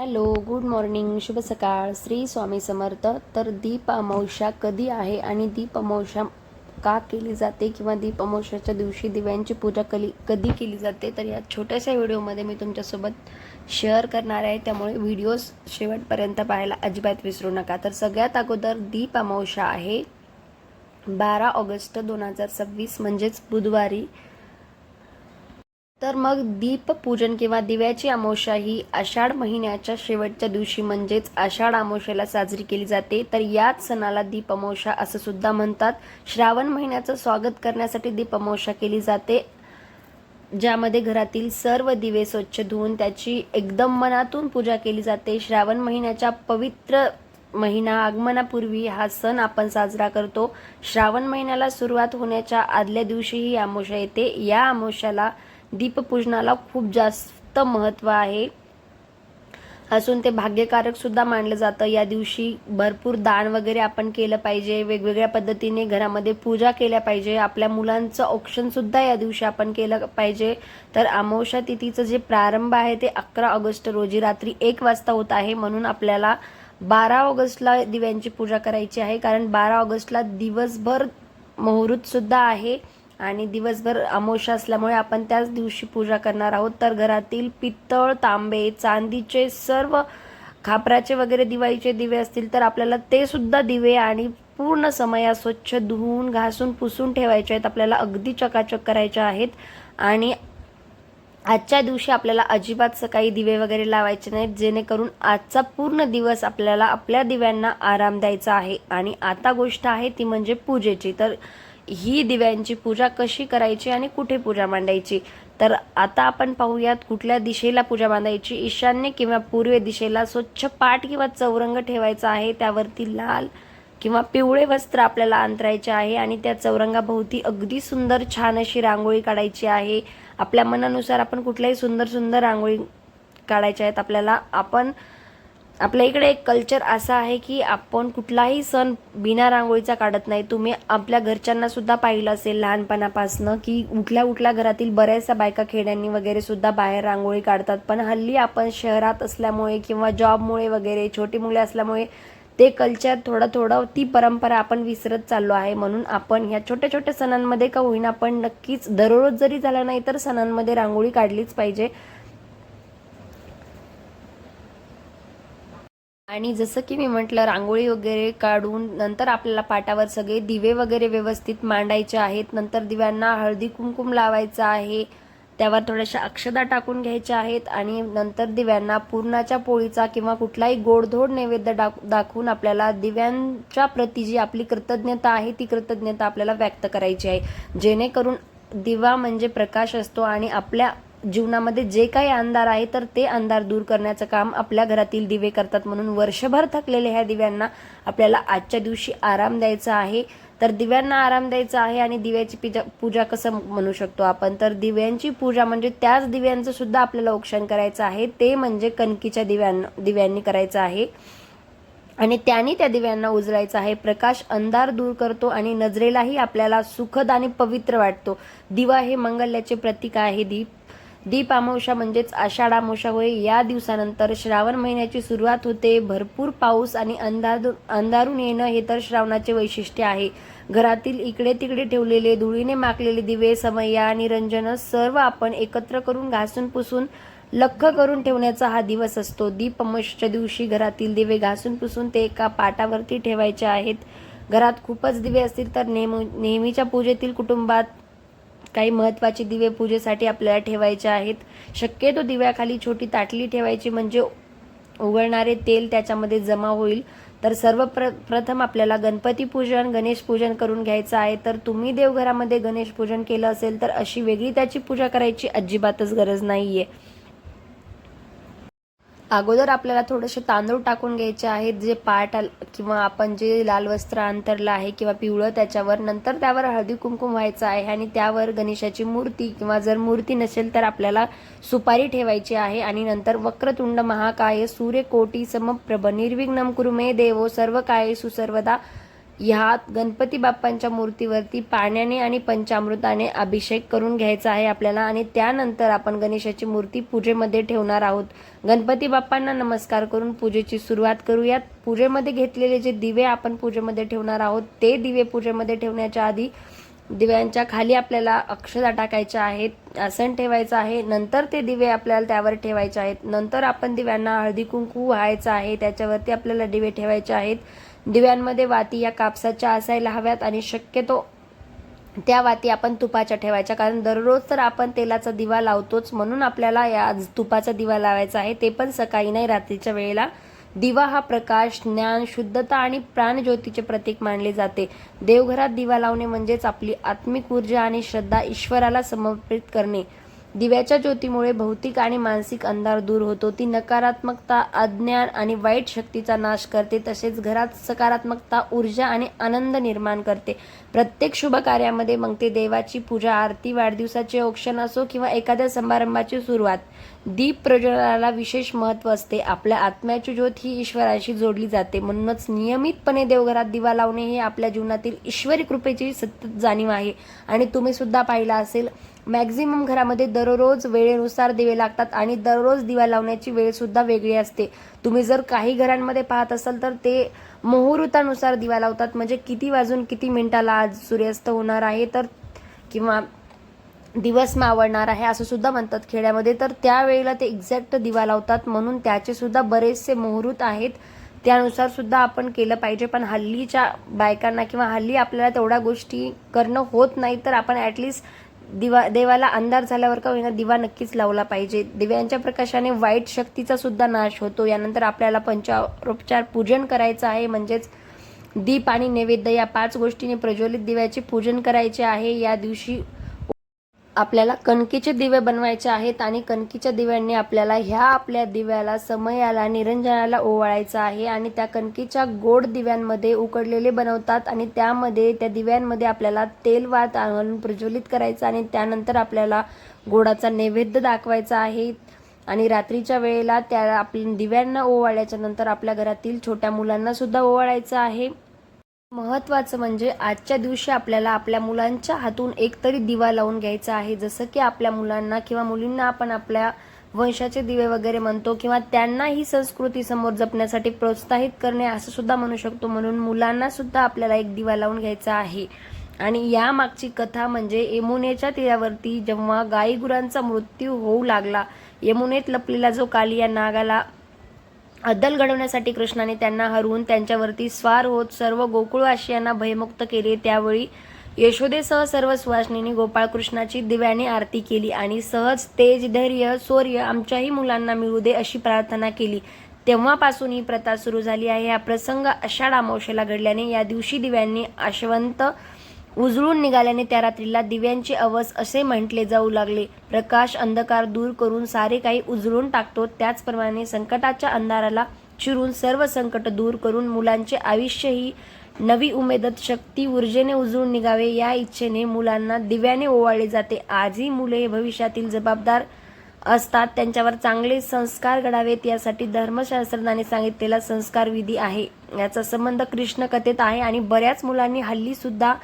Hello, good morning, शुभ सकाळ, श्री स्वामी समर्थ. तर दीप अमावस्या कधी आहे आणि दीप अमावस्या का केली जाते किंवा दीप अमावस्याच्या दिवशी दिव्यांची पूजा कधी केली जाते, तर या छोट्याशा व्हिडिओमध्ये मी तुमच्यासोबत शेअर करणार आहे. त्यामुळे व्हिडिओज शेवटपर्यंत पाहायला अजिबात विसरू नका. तर सगळ्यात अगोदर दीप अमावस्या आहे 12 ऑगस्ट 2026 म्हणजेच बुधवारी. तर मग दीपपूजन किंवा दिव्याची अमावस्या ही आषाढ महिन्याच्या शेवटच्या दिवशी म्हणजेच आषाढ अमावस्येला साजरी केली जाते. तर याच सणाला दीप अमावस्या असं सुद्धा म्हणतात. श्रावण महिन्याचं स्वागत करण्यासाठी दीप अमावस्या केली जाते, ज्यामध्ये घरातील सर्व दिवे स्वच्छ धुवून त्याची एकदम मनातून पूजा केली जाते. श्रावण महिन्याच्या पवित्र महिना आगमनापूर्वी हा सण आपण साजरा करतो. श्रावण महिन्याला सुरुवात होण्याच्या आदल्या दिवशी ही अमावस्या येते. या अमावस्याला दीपपूजनाला खूप जास्त महत्त्व आहे असून ते भाग्यकारक सुद्धा मानलं जातं. या दिवशी भरपूर दान वगैरे आपण केलं पाहिजे, वेगवेगळ्या पद्धतीने घरामध्ये पूजा केल्या पाहिजे, आपल्या मुलांचं औक्षण सुद्धा या दिवशी आपण केलं पाहिजे. तर अमावस्या तिथीचं जे प्रारंभ आहे ते 11 ऑगस्ट रोजी रात्री 1 वाजता होत आहे. म्हणून आपल्याला 12 ऑगस्टला दिव्यांची पूजा करायची आहे, कारण 12 ऑगस्टला दिवसभर मुहूर्त सुद्धा आहे आणि दिवसभर अमावस्या असल्यामुळे आपण त्याच दिवशी पूजा करणार आहोत. तर घरातील पित्तळ, तांबे, चांदीचे सर्व खापराचे वगैरे दिवाळीचे दिवे असतील तर आपल्याला ते सुद्धा दिवे आणि पूर्ण समया स्वच्छ धुवून घासून पुसून ठेवायचे आहेत. आपल्याला अगदी चकाचक करायचे आहेत आणि आजच्या दिवशी आपल्याला अजिबात सकाळी दिवे वगैरे लावायचे नाहीत, जेणेकरून आजचा पूर्ण दिवस आपल्याला आपल्या दिव्यांना आराम द्यायचा आहे. आणि आता गोष्ट आहे ती म्हणजे पूजेची. तर ही दिव्यांची पूजा कशी करायची आणि कुठे पूजा मांडायची, तर आता आपण पाहूयात कुठल्या दिशेला पूजा बांधायची. ईशान्य किंवा पूर्व दिशेला स्वच्छ पाट किंवा चौरंग ठेवायचा आहे. त्यावरती लाल किंवा पिवळे वस्त्र आपल्याला अंतरायचे आहे आणि त्या चौरंगाभोवती अगदी सुंदर छान अशी रांगोळी काढायची आहे. आपल्या मनानुसार आपण कुठल्याही सुंदर सुंदर रांगोळी काढायच्या आहेत आपल्याला. आपल्या इकडे एक कल्चर असा आहे की आपण कुठलाही सण बिना रांगोळीचा काढत नाही. तुम्ही आपल्या घरच्यांना सुद्धा पाहिलं असेल लहानपणापासनं की उठल्या घरातील बऱ्याचशा बायका खेड्यांनी वगैरे सुद्धा बाहेर रांगोळी काढतात. पण हल्ली आपण शहरात असल्यामुळे किंवा जॉबमुळे वगैरे छोटी मुले असल्यामुळे ते कल्चर थोडं ती परंपरा आपण विसरत चाललो आहे. म्हणून आपण ह्या छोट्या छोट्या सणांमध्ये का होईना पण नक्कीच दररोज जरी झाला नाही तर सणांमध्ये रांगोळी काढलीच पाहिजे. आणि जसं की मी म्हटलं, रांगोळी वगैरे काढून नंतर आपल्याला पाटावर सगळे दिवे वगैरे व्यवस्थित मांडायचे आहेत. नंतर दिव्यांना हळदी कुंकुम लावायचं आहे, त्यावर थोड्याशा अक्षता टाकून घ्यायच्या आहेत आणि नंतर दिव्यांना पुरणाच्या पोळीचा किंवा कुठलाही गोडधोड नैवेद्य दाखवून आपल्याला दिव्यांच्या प्रती जी आपली कृतज्ञता आहे ती कृतज्ञता आपल्याला व्यक्त करायची आहे. जेणेकरून दिवा म्हणजे प्रकाश असतो आणि आपल्या जीवनामध्ये जे काही अंधार आहे तर ते अंधार दूर करण्याचं काम आपल्या घरातील दिवे करतात. म्हणून वर्षभर थकलेल्या ह्या दिव्यांना आपल्याला आजच्या दिवशी आराम द्यायचा आहे. तर दिव्यांना आराम द्यायचा आहे आणि दिव्याची पूजा कसं म्हणू शकतो आपण, तर दिव्यांची पूजा म्हणजे त्याच दिव्यांचं सुद्धा आपल्याला औक्षण करायचं आहे, ते म्हणजे कणकीच्या दिव्यांनी करायचं आहे आणि त्याने त्या दिव्यांना उजळायचं आहे. प्रकाश अंधार दूर करतो आणि नजरेलाही आपल्याला सुखद आणि पवित्र वाटतो. दिवा हे मंगल्याचे प्रतीक आहे. दीप अमावस्या म्हणजेच आषाढ अमावस्या होय. या दिवसानंतर श्रावण महिन्याची सुरुवात होते. भरपूर पाऊस आणि अंधारून येणं हे तर श्रावणाचे वैशिष्ट्य आहे. घरातील इकडे तिकडे ठेवलेले धुळीने माखलेले दिवे, समया, निरंजन सर्व आपण एकत्र करून घासून पुसून लख्ख करून ठेवण्याचा हा दिवस असतो. दीप अमावस्येच्या दिवशी घरातील दिवे घासून पुसून ते एका पाटावरती ठेवायचे आहेत. घरात खूपच दिवे असतील तर नेहमीच्या पूजेतील कुटुंबात काही महत्त्वाचे दिवे पूजेसाठी आपल्याला ठेवायचे आहेत. शक्यतो दिव्याखाली छोटी ताटली ठेवायची, म्हणजे उघळणारे तेल त्याच्यामध्ये जमा होईल. तर प्रथम आपल्याला गणपती पूजन, गणेश पूजन करून घ्यायचं आहे. तर तुम्ही देवघरामध्ये गणेश पूजन केलं असेल तर अशी वेगळी त्याची पूजा करायची अजिबातच गरज नाहीये. अगोदर आपल्याला थोडेसे तांदूळ टाकून घ्यायचे आहेत, जे पाट किंवा आपण जे लाल वस्त्र अंतरलं आहे किंवा पिवळं त्याच्यावर. नंतर त्यावर हळदी कुंकुम व्हायचं आहे आणि त्यावर गणेशाची मूर्ती किंवा जर मूर्ती नसेल तर आपल्याला सुपारी ठेवायची आहे. आणि नंतर वक्रतुंड महाकाय सूर्यकोटी समप्रभ निर्विघ्नं कुरु मे देवो सर्व कायेषु सर्वदा ह्यात गणपती बाप्पांच्या मूर्तीवरती पाण्याने आणि पंचामृताने अभिषेक करून घ्यायचा आहे आपल्याला आणि त्यानंतर आपण गणेशाची मूर्ती पूजेमध्ये ठेवणार आहोत. गणपती बाप्पांना नमस्कार करून पूजेची सुरुवात करूयात. पूजेमध्ये घेतलेले जे दिवे आपण पूजेमध्ये ठेवणार आहोत ते दिवे पूजेमध्ये ठेवण्याच्या आधी दिव्यांच्या खाली आपल्याला अक्षता टाकायच्या आहेत, आसन ठेवायचं आहे. नंतर ते दिवे आपल्याला त्यावर ठेवायचे आहेत. नंतर आपण दिव्यांना हळदी कुंकू व्हायचं आहे, त्याच्यावरती आपल्याला दिवे ठेवायचे आहेत. दिव्यांमध्ये वाती या कापसाच्या असायला हव्यात आणि शक्यतो त्या वाती आपण तुपाच्या ठेवायच्या, कारण दररोज तर आपण तेलाचा दिवा लावतोच, म्हणून आपल्याला या तुपाचा दिवा लावायचा आहे, ते पण सकाळी नाही, रात्रीच्या वेळेला. दिवा हा प्रकाश, ज्ञान, शुद्धता आणि प्राणज्योतीचे प्रतीक मानले जाते. देवघरात दिवा लावणे म्हणजेच आपली आत्मिक ऊर्जा आणि श्रद्धा ईश्वराला समर्पित करणे. दिव्याच्या ज्योतीमुळे भौतिक आणि मानसिक अंधार दूर होतो. ती नकारात्मकता, अज्ञान आणि वाईट शक्तीचा नाश करते. तसेच घरात सकारात्मकता, ऊर्जा आणि आनंद निर्माण करते. प्रत्येक शुभ कार्यामध्ये, मग ते देवाची पूजा, आरती, वाढदिवसाचे औक्षण असो किंवा एखाद्या समारंभाची सुरुवात, दीप प्रज्वलनाला विशेष महत्त्व असते. आपल्या आत्म्याची ज्योत ही ईश्वराशी जोडली जाते. म्हणूनच नियमितपणे देवघरात दिवा लावणे हे आपल्या जीवनातील ईश्वरी कृपेची सतत जाणीव आहे. आणि तुम्ही सुद्धा पाहिला असेल, मॅक्झिमम घरामध्ये दररोज वेळेनुसार दिवे लागतात आणि दररोज दिवा लावण्याची वेळ सुद्धा वेगळी असते. तुम्ही जर काही घरांमध्ये पाहत असाल तर ते मुहूर्तानुसार दिवा लावतात, म्हणजे किती वाजून किती मिनिटाला आज सूर्यास्त होणार आहे तर किंवा दिवस मावळणार आहे असं सुद्धा म्हणतात खेड्यामध्ये, तर त्यावेळेला ते एक्झॅक्ट दिवा लावतात. म्हणून त्याचे सुद्धा बरेचसे मुहूर्त आहेत, त्यानुसार सुद्धा आपण केलं पाहिजे. पण हल्लीच्या बायकांना किंवा हल्ली आपल्याला तेवढ्या गोष्टी करणं होत नाही, तर आपण ॲटलिस्ट देवाला अंधार झाल्यावर का होईना दिवा नक्कीच लावला पाहिजे. दिव्यांच्या प्रकाशाने वाईट शक्तीचा सुद्धा नाश होतो. यानंतर आपल्याला पंचोपचार पूजन करायचं आहे, म्हणजेच दीप आणि नैवेद्य या 5 गोष्टींनी प्रज्वलित दिव्याचे पूजन करायचे आहे. या दिवशी आपल्याला कणकीचे दिवे बनवायचे आहेत आणि कणकीच्या दिव्यांनी आपल्याला आपल्या दिव्याला, समयाला, निरंजनाला ओवाळायचं आहे. आणि त्या कणकीच्या गोड दिव्यांमध्ये उकडलेले बनवतात आणि त्या दिव्यांमध्ये आपल्याला तेल वात घालून प्रज्वलित करायचं आणि त्यानंतर आपल्याला गोडाचा नैवेद्य दाखवायचा आहे. आणि रात्रीच्या वेळेला त्या आपल्या दिव्यांना ओवाळल्याच्या नंतर आपल्या घरातील छोट्या मुलांना सुद्धा ओवाळायचं आहे. महत्त्वाचं म्हणजे आजच्या दिवशी आपल्याला आपल्या मुलांच्या हातून एकतरी दिवा लावून घ्यायचा आहे. जसं की आपल्या मुलांना किंवा मुलींना आपण आपल्या वंशाचे दिवे वगैरे म्हणतो किंवा त्यांना ही संस्कृती समोर जपण्यासाठी प्रोत्साहित करणे असं सुद्धा म्हणू शकतो. म्हणून मुलांना सुद्धा आपल्याला एक दिवा लावून घ्यायचा आहे. आणि या मागची कथा म्हणजे यमुनेच्या तीरावरती जेव्हा गायीगुरांचा मृत्यू होऊ लागला, यमुनेत लपलेला जो कालिया नागाला अद्दल घडवण्यासाठी कृष्णाने त्यांना हरवून त्यांच्यावरती स्वार होत सर्व गोकुळवासियांना भयमुक्त केले, त्यावेळी यशोदेसह सर्व सुवासिनींनी गोपाळकृष्णाची दिव्याने आरती केली आणि सहज तेज, धैर्य, शौर्य आमच्याही मुलांना मिळू दे अशी प्रार्थना केली. तेव्हापासून ही प्रथा सुरू झाली आहे. हा प्रसंग आषाढ अमावस्येला घडल्याने या दिवशी दिव्यांनी आशवंत उजळून निघाल्याने त्या रात्रीला दिव्यांचे अवस असे म्हटले जाऊ लागले. प्रकाश अंधकार दूर करून सारे काही उजळून टाकतो, त्याचप्रमाणे संकटाच्या अंधाराला चिरून सर्व संकट दूर करून मुलांचे आयुष्य ही नवी उमेदत, शक्ती, ऊर्जेने उजळून निघावे या इच्छेने मुलांना दिव्याने ओवाळले जाते. आजही मुले हे भविष्यातील जबाबदार असतात, त्यांच्यावर चांगले संस्कार घडावेत यासाठी धर्मशास्त्राने सांगितलेला संस्कार विधी आहे. याचा संबंध कृष्ण कथेत आहे आणि बऱ्याच मुलांनी हल्ली सुद्धा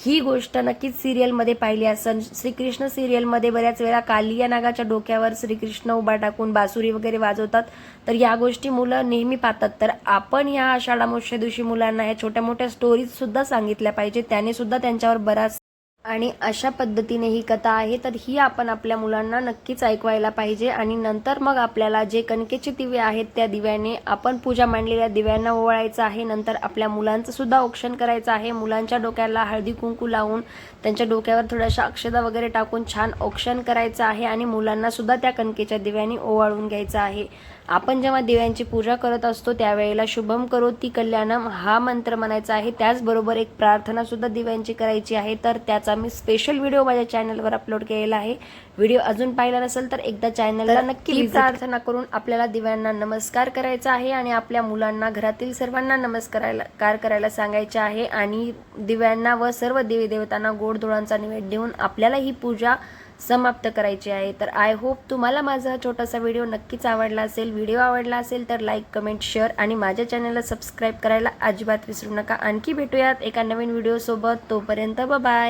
ही गोष्ट नक्कीच सिरियलमध्ये पाहिली असेल. श्रीकृष्ण सिरियलमध्ये बऱ्याच वेळा कालिया नागाच्या डोक्यावर श्रीकृष्ण उभा टाकून बासुरी वगैरे वाजवतात, तर या गोष्टी मुलं नेहमी पाहतात. तर आपण या आषाढ अमावस्ये दिवशी मुलांना ह्या छोट्या मोठ्या स्टोरीज सुद्धा सांगितल्या पाहिजे, त्याने सुद्धा त्यांच्यावर बराच आणि अशा पद्धतीने ही कथा आहे, तर ही आपण आपल्या मुलांना नक्कीच ऐकवायला पाहिजे. आणि नंतर मग आपल्याला जे कणकेचे दिवे आहेत त्या दिव्याने आपण पूजा मांडलेल्या दिव्यांना ओवाळायचं आहे. नंतर आपल्या मुलांचं सुद्धा औक्षण करायचं आहे. मुलांच्या डोक्याला हळदी कुंकू लावून त्यांच्या डोक्यावर थोड्याशा अक्षता वगैरे टाकून छान औक्षण करायचं आहे आणि मुलांना सुद्धा त्या कणकेच्या दिव्यांनी ओवाळून घ्यायचं आहे. आपण जेव्हा दिव्यांची पूजा करत असतो त्यावेळेला शुभम करोति कल्याणम हा मंत्र म्हणायचा आहे. त्याचबरोबर एक प्रार्थना सुद्धा दिव्यांची करायची आहे, तर त्याचा मी स्पेशल व्हिडिओ माझ्या चॅनलवर अपलोड केलेला आहे. व्हिडिओ अजून पाहिला नसेल तर एकदा चॅनलला नक्की प्रार्थना करून आपल्याला दिव्यांना नमस्कार करायचा आहे आणि आपल्या मुलांना, घरातील सर्वांना नमस्कार करायला सांगायचे आहे. आणि दिव्यांना व सर्व देवी देवतांना गोड धोडांचा नैवेद्य देऊन आपल्याला ही पूजा समाप्त करायची आहे. तर आय होप तुम्हाला माझा हा छोटासा व्हिडिओ नक्कीच आवडला असेल. व्हिडिओ आवडला असेल तर लाईक, कमेंट, शेअर आणि माझ्या चॅनलला सबस्क्राईब करायला अजिबात विसरू नका. आणखी भेटूयात एका नवीन व्हिडिओसोबत. तोपर्यंत बाय.